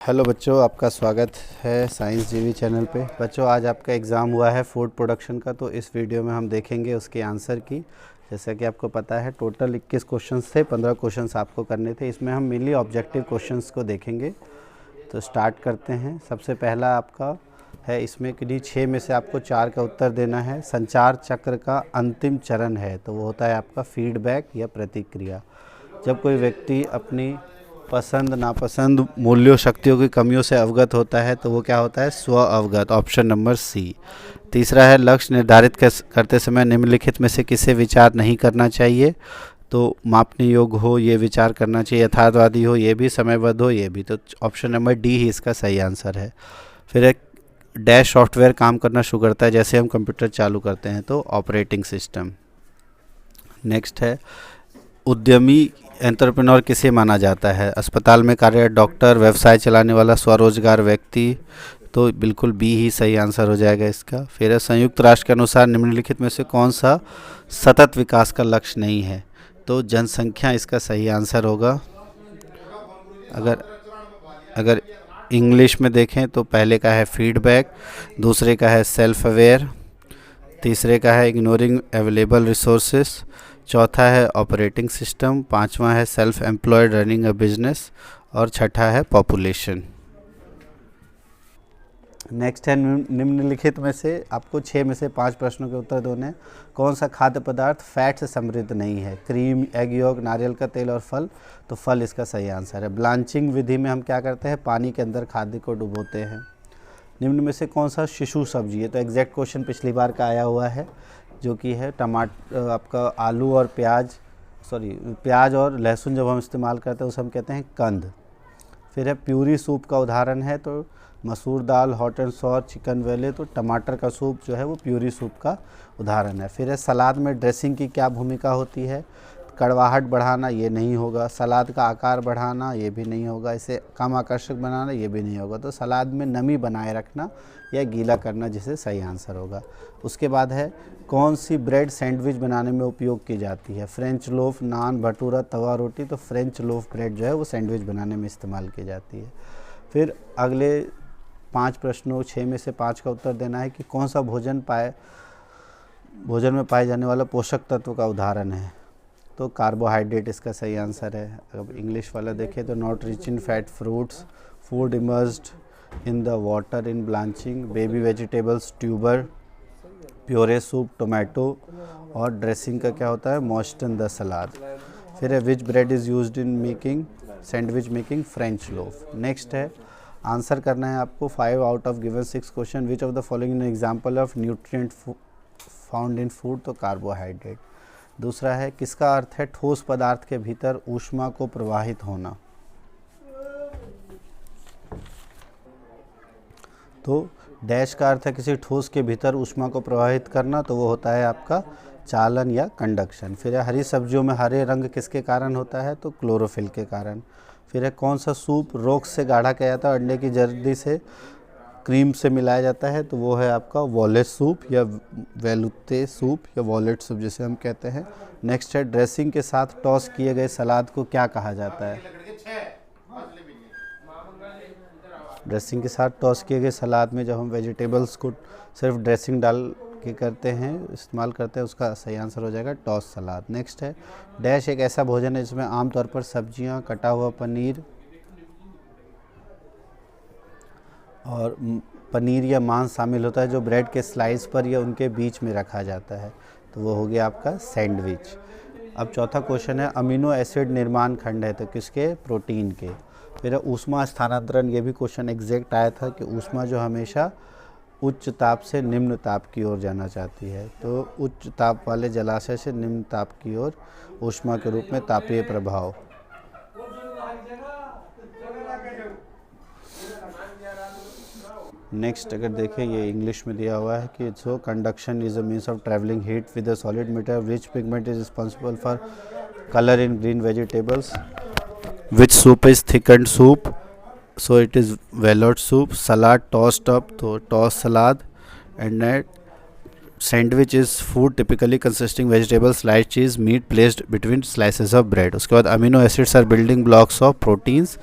Hello बच्चों, आपका स्वागत है साइंस जीवी चैनल पे। बच्चों, आज आपका एग्ज़ाम हुआ है फूड प्रोडक्शन का, तो इस वीडियो में हम देखेंगे उसके आंसर की। जैसा कि आपको पता है टोटल 21 क्वेश्चंस थे, 15 क्वेश्चंस आपको करने थे। इसमें हम मेनली ऑब्जेक्टिव क्वेश्चंस को देखेंगे। तो स्टार्ट करते हैं। सबसे पहला आपका है, इसमें कि 6 में से आपको 4 का उत्तर देना है। संचार चक्र का अंतिम चरण है, तो वो होता है आपका फीडबैक या प्रतिक्रिया। जब कोई व्यक्ति अपनी पसंद नापसंद मूल्यों शक्तियों की कमियों से अवगत होता है, तो वो क्या होता है? स्व अवगत। Option number C. तीसरा है, लक्ष्य निर्धारित करते समय निम्नलिखित में से किसे विचार नहीं करना चाहिए? तो मापने योग्य हो ये विचार करना चाहिए, यथार्थवादी हो ये भी, समयबद्ध हो ये भी। तो ऑप्शन नंबर डी ही इसका सही आंसर है। फिर एक डैश सॉफ्टवेयर काम करना शुरू करता है जैसे हम कंप्यूटर चालू करते हैं, तो ऑपरेटिंग सिस्टम। नेक्स्ट है, उद्यमी एंटरप्रेन्योर किसे माना जाता है? अस्पताल में कार्यरत डॉक्टर, व्यवसाय चलाने वाला, स्वरोजगार व्यक्ति। तो बिल्कुल बी ही सही आंसर हो जाएगा इसका। फिर है, संयुक्त राष्ट्र के अनुसार निम्नलिखित में से कौन सा सतत विकास का लक्ष्य नहीं है? तो जनसंख्या इसका सही आंसर होगा। अगर इंग्लिश में देखें तो पहले का है फीडबैक, दूसरे का है सेल्फ अवेयर, तीसरे का है इग्नोरिंग अवेलेबल रिसोर्सेस, चौथा है ऑपरेटिंग सिस्टम, पांचवा है self employed running a business, और छठा है पॉपुलेशन। नेक्स्ट है, निम्नलिखित में से आपको 6 में से 5 प्रश्नों के उत्तर देने हैं। कौन सा खाद्य पदार्थ फैट से समृद्ध नहीं है? क्रीम, एग यॉक, नारियल का तेल और फल। तो फल इसका सही आंसर है। ब्लांचिंग विधि में हम क्या करते हैं? पानी के अंदर खाद्य को डुबोते हैं। निम्न में से कौन सा शिशु सब्जी है? तो एग्जैक्ट क्वेश्चन पिछली बार का आया हुआ है, जो कि है टमाटर, आपका आलू और प्याज और लहसुन जब हम इस्तेमाल करते हैं उसे हम कहते हैं कंद। फिर है, प्यूरी सूप का उदाहरण है, तो मसूर दाल, हॉट एंड सॉर, चिकन वेले। तो टमाटर का सूप जो है वो प्यूरी सूप का उदाहरण है। फिर है, सलाद में ड्रेसिंग की क्या भूमिका होती है? कड़वाहट बढ़ाना, ये नहीं होगा। सलाद का आकार बढ़ाना, ये भी नहीं होगा। इसे कम आकर्षक बनाना, ये भी नहीं होगा। तो सलाद में नमी बनाए रखना या गीला करना, जिसे सही आंसर होगा। उसके बाद है, कौन सी ब्रेड सैंडविच बनाने में उपयोग की जाती है? फ्रेंच लोफ, नान, भटूरा, तवा रोटी। तो फ्रेंच लोफ ब्रेड जो है वो सैंडविच बनाने में इस्तेमाल की जाती है। फिर अगले 5 प्रश्नों, 6 में से 5 का उत्तर देना है कि कौन सा भोजन में पाए जाने वाला पोषक तत्व का उदाहरण है? तो कार्बोहाइड्रेट इसका सही आंसर है। अब इंग्लिश वाला देखें तो not rich in fat fruits, food immersed in the water in blanching, baby vegetables, tuber, puree soup, tomato, और ड्रेसिंग का क्या होता है? Moisten the salad. फिर है, which bread is used in making sandwich making? French loaf. Next है, answer करना है आपको 5 out of given 6 question. Which of the following example of nutrient found in food? तो कार्बोहाइड्रेट। दूसरा है, किसका अर्थ है ठोस पदार्थ के भीतर ऊष्मा को प्रवाहित होना? तो डैश का अर्थ है किसी ठोस के भीतर ऊष्मा को प्रवाहित करना, तो वो होता है आपका चालन या कंडक्शन। फिर है, हरी सब्जियों में हरे रंग किसके कारण होता है? तो क्लोरोफिल के कारण। फिर है, कौन सा सूप रोक्स से गाढ़ा किया जाता है? अंडे की जर्दी से क्रीम से मिलाया जाता है, तो वो है आपका वॉलेट सूप या वेलुते सूप या वॉलेट सूप जिसे हम कहते हैं। नेक्स्ट है, ड्रेसिंग के साथ टॉस किए गए सलाद को क्या कहा जाता है? ड्रेसिंग के साथ टॉस किए गए सलाद में जब हम वेजिटेबल्स को सिर्फ ड्रेसिंग डाल के करते हैं, इस्तेमाल करते हैं, उसका सही आंसर हो जाएगा टॉस सलाद। नेक्स्ट है, डैश एक ऐसा भोजन है जिसमें आमतौर पर सब्जियां, कटा हुआ पनीर और पनीर या मांस शामिल होता है, जो ब्रेड के स्लाइस पर या उनके बीच में रखा जाता है, तो वो हो गया आपका सैंडविच। अब चौथा क्वेश्चन है, अमीनो एसिड निर्माण खंड है, तो किसके? प्रोटीन के। फिर ऊष्मा स्थानांतरण, ये भी क्वेश्चन एग्जैक्ट आया था कि ऊष्मा जो हमेशा उच्च ताप से निम्न ताप की ओर जाना चाहती है, तो उच्च ताप वाले जलाशय से निम्न ताप की ओर ऊष्मा के रूप में तापीय प्रभाव। नेक्स्ट अगर देखें, ये इंग्लिश में दिया हुआ है कि so conduction is a means of travelling heat with a solid matter, which pigment is responsible for colour in green vegetables, which soup is thickened soup? So it is velouté soup. Salad tossed up, तो toss salad. And net sandwich is food typically consisting vegetable, slice cheese, meat placed between slices of bread. उसके बाद amino acids are building blocks of proteins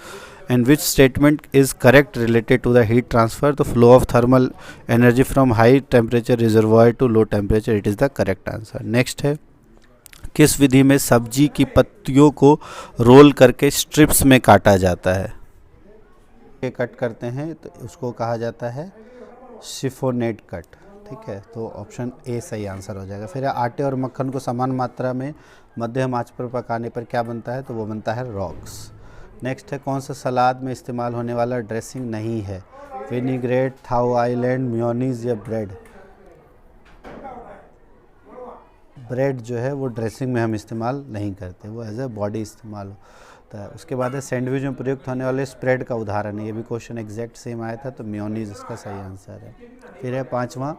and which statement is correct related to the heat transfer, तो flow of thermal energy from high temperature reservoir to low temperature, it is the correct answer. Next है, किस विधि में सब्जी की पत्तियों को role करके strips में काटा जाता है? ये कट करते हैं तो उसको कहा जाता है शिफोनेट कट, ठीक है। तो ऑप्शन ए सही आंसर हो जाएगा। फिर आटे और मक्खन को समान मात्रा में मध्यम आंच पर पकाने पर क्या बनता है? तो वो बनता है रॉक्स। नेक्स्ट है, कौन सा सलाद में इस्तेमाल होने वाला ड्रेसिंग नहीं है? विनीग्रेट, थाओ आइलैंड, मेयोनीज या ब्रेड? ब्रेड जो है वो ड्रेसिंग में हम इस्तेमाल नहीं करते, वो एज ए बॉडी इस्तेमाल होता है। उसके बाद है, सैंडविच में प्रयुक्त होने वाले स्प्रेड का उदाहरण है। ये भी क्वेश्चन एग्जैक्ट सेम आया था, तो मेयोनीज इसका सही आंसर है। फिर है 5वां,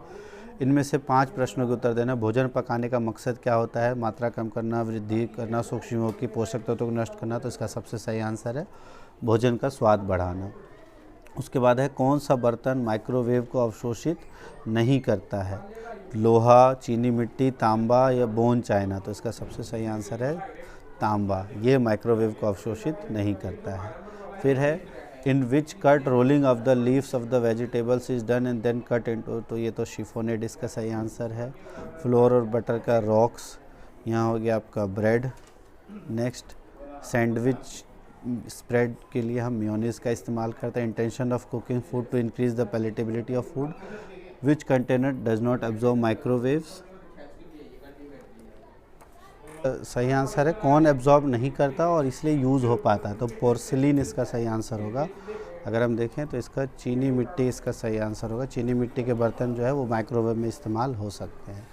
इनमें से 5 प्रश्नों के उत्तर देना। भोजन पकाने का मकसद क्या होता है? मात्रा कम करना, वृद्धि करना, सूक्ष्मजीवों की पोषक तत्वों को नष्ट करना। तो इसका सबसे सही आंसर है भोजन का स्वाद बढ़ाना। उसके बाद है, कौन सा बर्तन माइक्रोवेव को अवशोषित नहीं करता है? लोहा, चीनी मिट्टी, तांबा या बोन चाइना? तो इसका सबसे सही आंसर है तांबा, ये माइक्रोवेव को अवशोषित नहीं करता है। फिर है, in which cut rolling of the leaves of the vegetables is done and then cut into? तो ये तो शिफोनेट इसका सही आंसर है। फ्लोर और बटर का रॉक्स, यहाँ हो गया आपका ब्रेड। नेक्स्ट, सैंडविच स्प्रेड के लिए हम मेयोनीज का इस्तेमाल करते हैं। Intention of cooking food to increase the palatability of food, which container does not absorb microwaves? सही आंसर है, कौन एब्जॉर्ब नहीं करता और इसलिए यूज़ हो पाता है? तो पोर्सिलिन इसका सही आंसर होगा। अगर हम देखें तो इसका चीनी मिट्टी इसका सही आंसर होगा। चीनी मिट्टी के बर्तन जो है वो माइक्रोवेव में इस्तेमाल हो सकते हैं।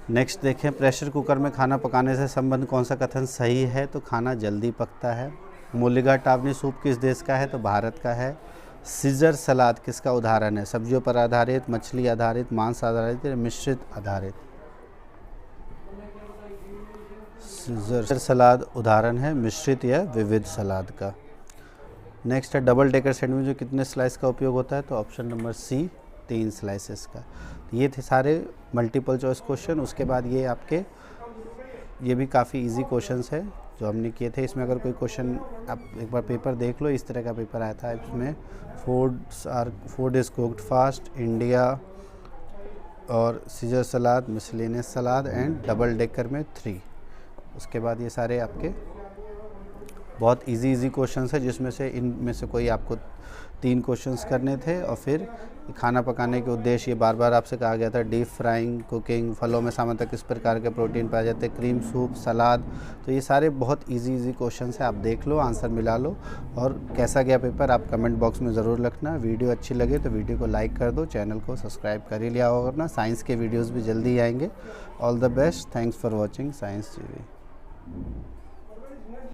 नेक्स्ट देखें, प्रेशर कुकर में खाना पकाने से संबंध कौन सा कथन सही है? तो खाना जल्दी पकता है। मूलीगाटावनी सूप किस देश का है? तो भारत का है। सीजर सलाद किसका उदाहरण है? सब्जियों पर आधारित, मछली आधारित, मांस आधारित या मिश्रित आधारित? सीजर सलाद उदाहरण है मिश्रित या विविध सलाद का। नेक्स्ट है, डबल डेकर सैंडविच में कितने स्लाइस का उपयोग होता है? तो ऑप्शन नंबर सी 3 स्लाइसेस का। ये थे सारे मल्टीपल चॉइस क्वेश्चन। उसके बाद ये आपके ये भी काफ़ी इजी क्वेश्चंस है जो हमने किए थे। इसमें अगर कोई क्वेश्चन आप एक बार पेपर देख लो, इस तरह का पेपर आया था। इसमें food is cooked fast, India और Caesar salad, miscellaneous salad and double decker में 3। उसके बाद ये सारे आपके बहुत इजी क्वेश्चंस है, जिसमें से इनमें से कोई आपको 3 क्वेश्चंस करने थे। और फिर खाना पकाने के उद्देश्य, ये बार बार आपसे कहा गया था, डीप फ्राइंग, कुकिंग, फलों में सामान्यतः किस प्रकार के प्रोटीन पाए जाते हैं, क्रीम सूप, सलाद। तो ये सारे बहुत इजी क्वेश्चंस है, आप देख लो, आंसर मिला लो। और कैसा गया पेपर आप कमेंट बॉक्स में ज़रूर लिखना। वीडियो अच्छी लगे तो वीडियो को लाइक कर दो, चैनल को सब्सक्राइब कर ही लिया होगा ना। साइंस के वीडियोज़ भी जल्दी आएंगे। All the best, thanks for watching science TV.